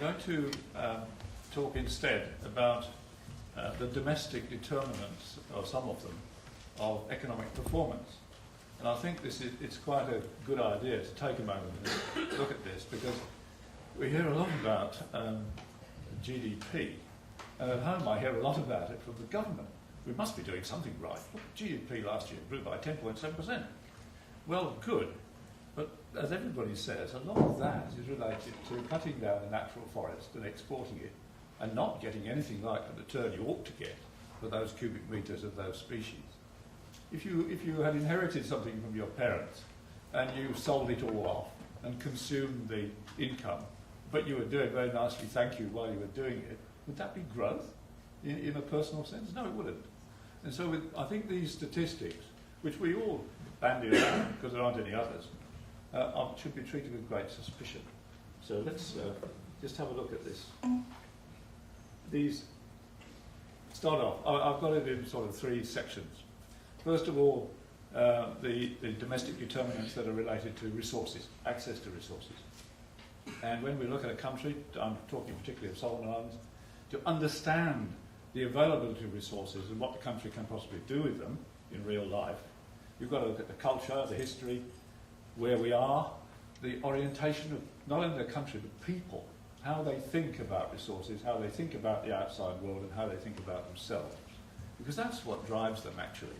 going to talk instead about the domestic determinants, or some of them, of economic performance. And I think it's quite a good idea to take a moment and look at this, because we hear a lot about GDP, and at home I hear a lot about it from the government. We must be doing something right. Look, GDP last year grew by 10.7%. Well, good. But as everybody says, a lot of that is related to cutting down the natural forest and exporting it, and not getting anything like the return you ought to get for those cubic metres of those species. If you had inherited something from your parents and you sold it all off and consumed the income, but you were doing very nicely, thank you, while you were doing it, would that be growth in a personal sense? No, it wouldn't. And so I think these statistics, which we all bandy around because there aren't any others, should be treated with great suspicion. So let's just have a look at this. These start off, I've got it in sort of three sections. First of all, the domestic determinants that are related to resources, access to resources. And when we look at a country, I'm talking particularly of Solomon Islands, to understand the availability of resources and what the country can possibly do with them in real life, you've got to look at the culture, the history, where we are, the orientation of not only the country but people, how they think about resources, how they think about the outside world, and how they think about themselves. Because that's what drives them, actually.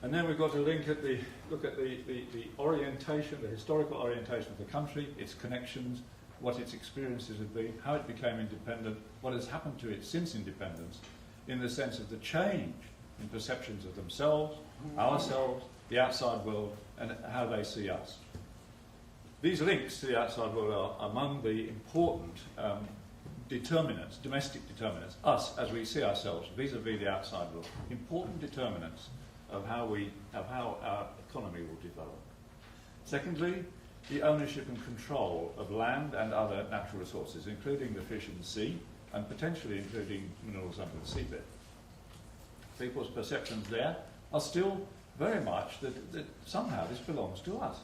And then we've got to look at the orientation, the historical orientation of the country, its connections, what its experiences have been, how it became independent, what has happened to it since independence, in the sense of the change in perceptions of themselves, ourselves, the outside world, and how they see us. These links to the outside world are among the important determinants, domestic determinants, us as we see ourselves vis-à-vis the outside world, important determinants of how our economy will develop. Secondly, the ownership and control of land and other natural resources, including the fish in the sea, and potentially including minerals under the seabed. People's perceptions there are still very much that somehow this belongs to us.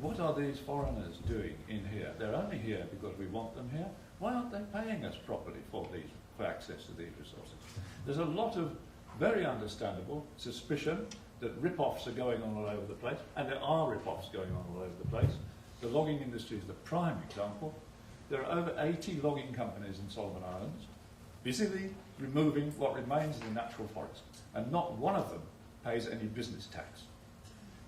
What are these foreigners doing in here? They're only here because we want them here. Why aren't they paying us properly for access to these resources? There's a lot of very understandable suspicion that rip-offs are going on all over the place, and there are rip-offs going on all over the place. The logging industry is the prime example. There are over 80 logging companies in Solomon Islands busily removing what remains in the natural forest, and not one of them pays any business tax.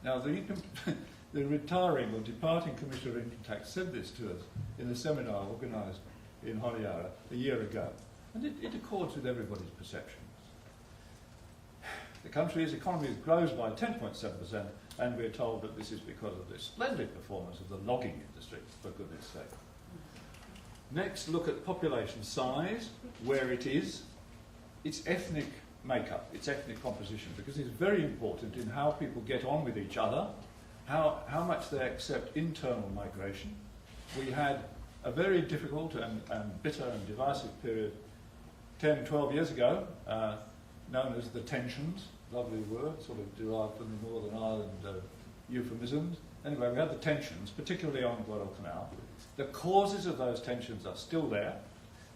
Now, the retiring or departing Commissioner of Income Tax said this to us in a seminar organised in Honiara a year ago, and it accords with everybody's perceptions. The country's economy grows by 10.7%, and we're told that this is because of the splendid performance of the logging industry, for goodness sake. Next, look at population size, where it is, its ethnic makeup, its ethnic composition, because it's very important in how people get on with each other, how much they accept internal migration. We had a very difficult and bitter and divisive period 10, 12 years ago, known as the tensions, lovely word, sort of derived from the Northern Ireland euphemisms. Anyway, we had the tensions, particularly on Guadalcanal. The causes of those tensions are still there.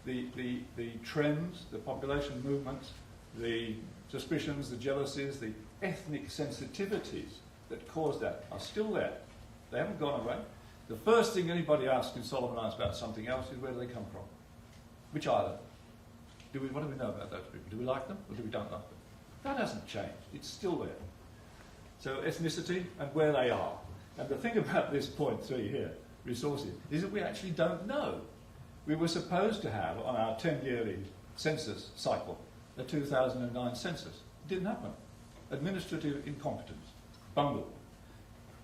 The trends, the population movements, the suspicions, the jealousies, the ethnic sensitivities that caused that are still there. They haven't gone away. The first thing anybody asks in Solomon Islands about something else is where do they come from? Which island? What do we know about those people? Do we like them or do we don't like them? That hasn't changed. It's still there. So ethnicity and where they are. And the thing about this point 3 here, resources, is that we actually don't know. We were supposed to have, on our 10-yearly census cycle, a 2009 census. It didn't happen. Administrative incompetence. Bungled.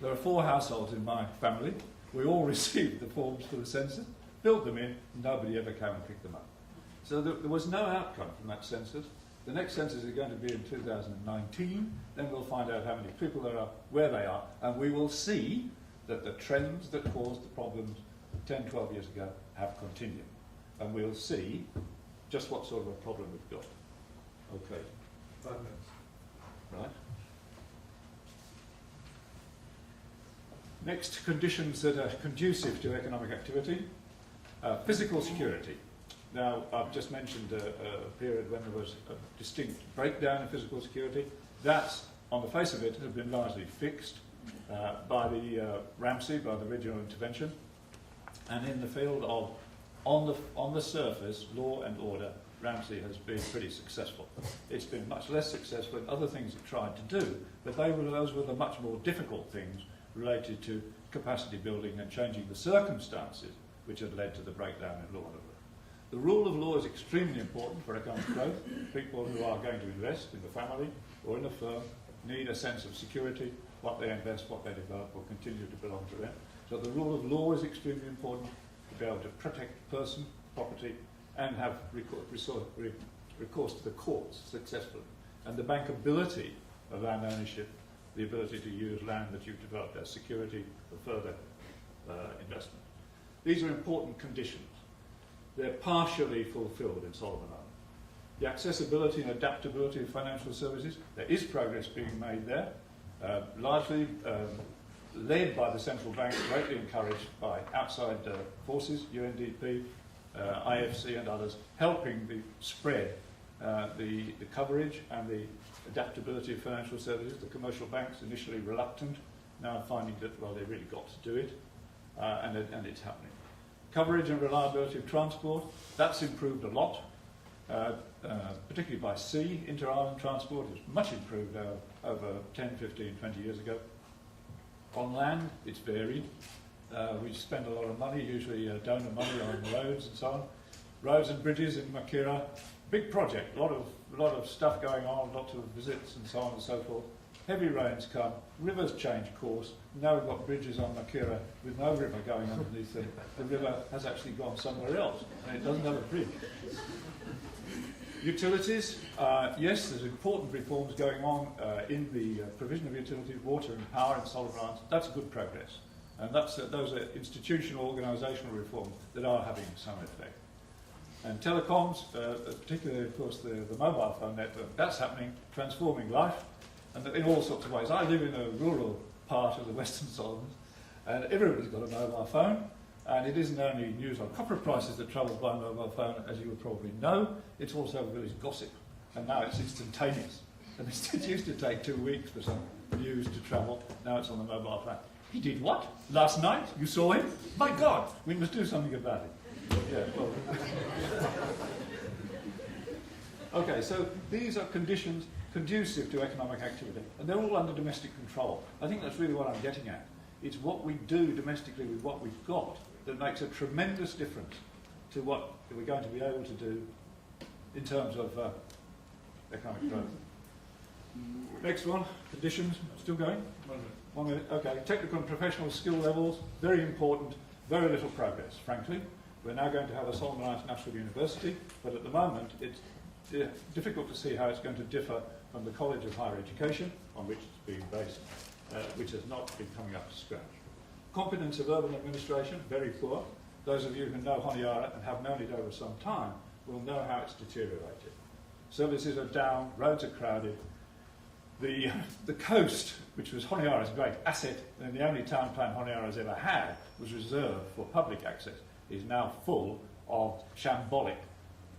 There are 4 households in my family. We all received the forms for the census, filled them in, nobody ever came and picked them up. So there was no outcome from that census. The next census is going to be in 2019. Then we'll find out how many people there are, where they are, and we will see that the trends that caused the problems 10, 12 years ago have continued. And we'll see just what sort of a problem we've got. Okay. 5 minutes. Right. Next, conditions that are conducive to economic activity. Physical security. Now, I've just mentioned a period when there was a distinct breakdown in physical security. That's, on the face of it, has been largely fixed by the Ramsey, by the regional intervention. And in the field of, on the surface, law and order, Ramsey has been pretty successful. It's been much less successful in other things it tried to do, but those were the much more difficult things related to capacity building and changing the circumstances which had led to the breakdown in law and order. The rule of law is extremely important for economic growth. People who are going to invest in the family or in a firm need a sense of security. What they invest, what they develop will continue to belong to them. So the rule of law is extremely important to be able to protect person, property, and have recourse to the courts successfully. And the bankability of land ownership, the ability to use land that you've developed as security for further investment. These are important conditions. They're partially fulfilled in Solomon Islands. The accessibility and adaptability of financial services, there is progress being made there, largely led by the central bank, greatly encouraged by outside forces, UNDP, IFC and others, helping the spread, the coverage and the adaptability of financial services. The commercial banks, initially reluctant, now finding that, well, they've really got to do it, and it's happening. Coverage and reliability of transport, that's improved a lot, particularly by sea. Inter-island transport is much improved over 10, 15, 20 years ago. On land, it's varied. We spend a lot of money, usually donor money on roads and so on. Roads and bridges in Makira, big project, a lot of stuff going on, lots of visits and so on and so forth. Heavy rains come, rivers change course. Now we've got bridges on Makira with no river going underneath them. The river has actually gone somewhere else, and it doesn't have a bridge. Utilities, yes, there's important reforms going on in the provision of utilities, water and power in Solomon Islands. That's good progress. And those are institutional, organisational reforms that are having some effect. And telecoms, particularly, of course, the mobile phone network, that's happening, transforming life, and in all sorts of ways. I live in a rural part of the Western Solomons, and everybody's got a mobile phone, and it isn't only news on copper prices that travels by mobile phone, as you would probably know, it's also village gossip, and now it's instantaneous. And it used to take 2 weeks for some news to travel, now it's on the mobile phone. He did what? Last night? You saw him? My God, we must do something about it. Yeah, well. Okay, so these are conditions conducive to economic activity, and they're all under domestic control. I think that's really what I'm getting at. It's what we do domestically with what we've got that makes a tremendous difference to what we're going to be able to do in terms of economic growth. Next one, conditions. Still going? 1 minute. Okay, technical and professional skill levels, very important, very little progress, frankly. We're now going to have a Solomon Islands National University, but at the moment it's difficult to see how it's going to differ from the College of Higher Education, on which it's being based, which has not been coming up to scratch. Competence of urban administration, very poor. Those of you who know Honiara and have known it over some time will know how it's deteriorated. Services are down, roads are crowded. The coast, which was Honiara's great asset, and the only town plan Honiara's ever had, was reserved for public access, is now full of shambolic,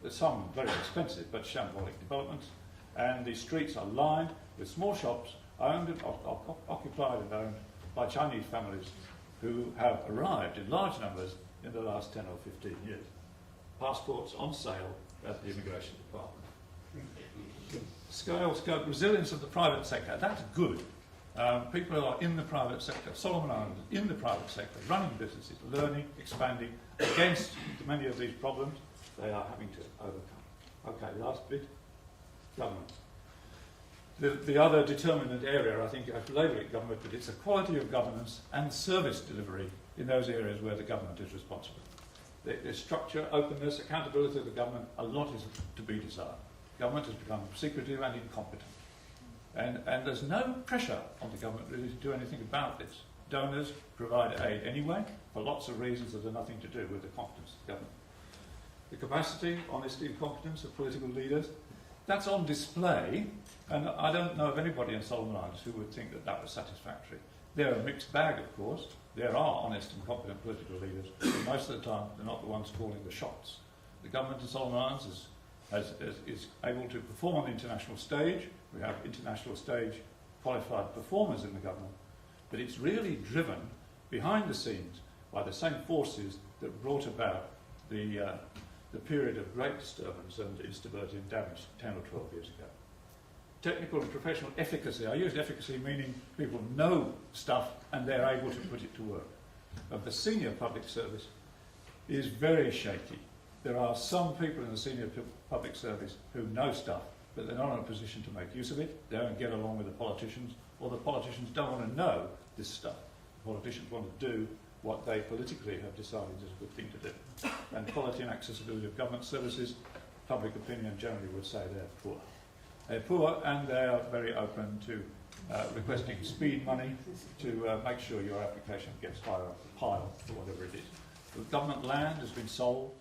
some very expensive, but shambolic developments. And the streets are lined with small shops owned and occupied and owned by Chinese families who have arrived in large numbers in the last 10 or 15 years. Passports on sale at the Immigration Department. Scale, scope, resilience of the private sector, that's good. People are in the private sector, Solomon Islands, in the private sector, running businesses, learning, expanding against many of these problems they are having to overcome. Okay, last bit, government. The other determinant area, I think I've labelled it government, but it's the quality of governance and service delivery in those areas where the government is responsible. The structure, openness, accountability of the government, a lot is to be desired. Government has become secretive and incompetent. And there's no pressure on the government really to do anything about this. Donors provide aid anyway, for lots of reasons that have nothing to do with the competence of the government. The capacity, honesty and competence of political leaders, that's on display, and I don't know of anybody in Solomon Islands who would think that that was satisfactory. They're a mixed bag, of course. There are honest and competent political leaders, but most of the time they're not the ones calling the shots. The government in Solomon Islands is able to perform on the international stage. We have international stage qualified performers in the government, but it's really driven behind the scenes by the same forces that brought about the period of great disturbance and instability and damage 10 or 12 years ago. Technical and professional efficacy. I used efficacy meaning people know stuff and they're able to put it to work. But the senior public service is very shaky. There are some people in the senior public service who know stuff, but they're not in a position to make use of it. They don't get along with the politicians, or the politicians don't want to know this stuff. The politicians want to do what they politically have decided is a good thing to do. And quality and accessibility of government services, public opinion generally would say they're poor. They're poor, and they are very open to requesting speed money to make sure your application gets higher up the pile for whatever it is. The government land has been sold.